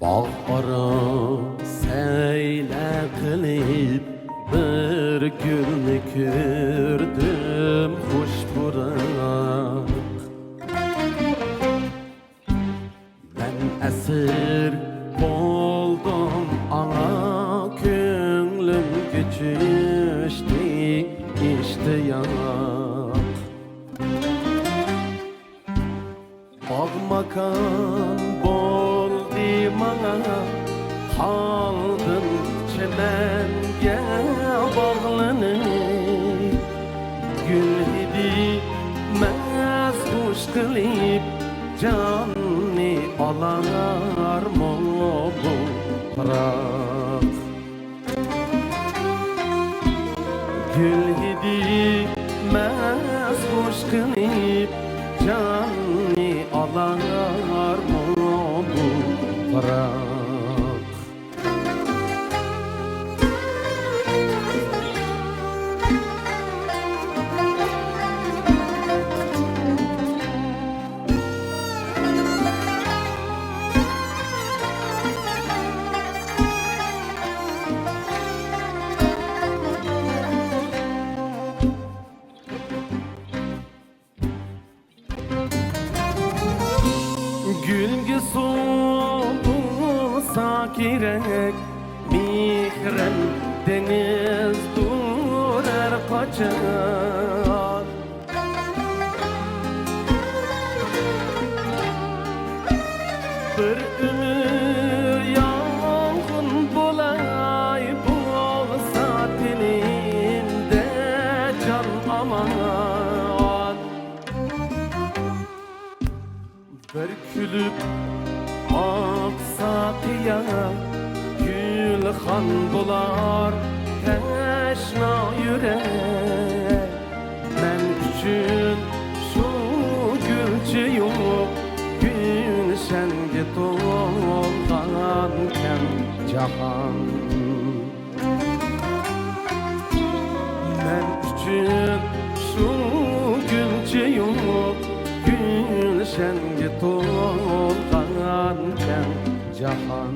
Bağ ara seyle kılıp bir gülni gördüm hoş burak. Ben esir oldum ana könglim geçişti iştiyak. Bağmakan boldi mana kaldın çemenge bağlanıp gül idi mez hoş kılıp canni alar mı bu bırak. Gül idi mez hoş kılıp canni alar mı bu bırak. Gülgü solsa gerek mihrem deniz durar kaçar. Bir ömür yangın bulay bolsa tenimde can aman. Bir külüp aksa kıya gülhan bular teşna yürek. Ben üçün şu gülçe yok gülşenge tolganken cahan. Ben üçün şu gülçe yok gülşenge tolganken cahan.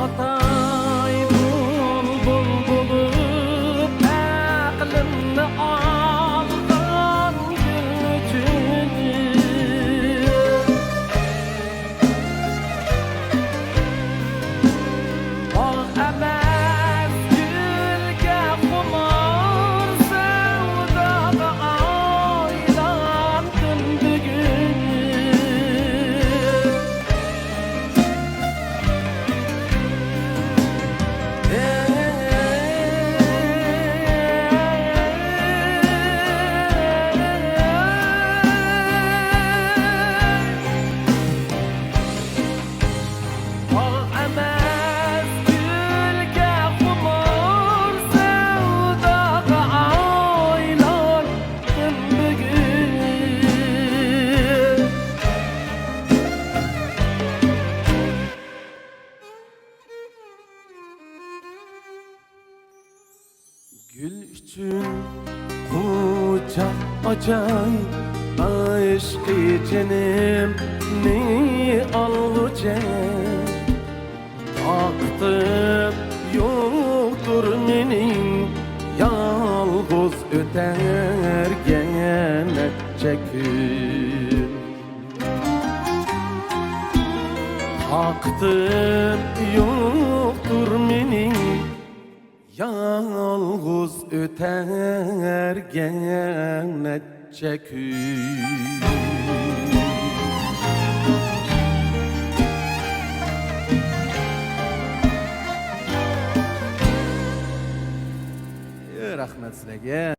Atay bulbul bulup aklımı aldan gülcünü. O emez gülge kumar sevdaga aylandım bugün. Gül üçün kucak acayip aşkı cenim ne alacak. Taktım yoktur menin yalnız öter gene çekil. Taktım yoktur menin yalğız öter genetçe gün. Rahmet sizlerge.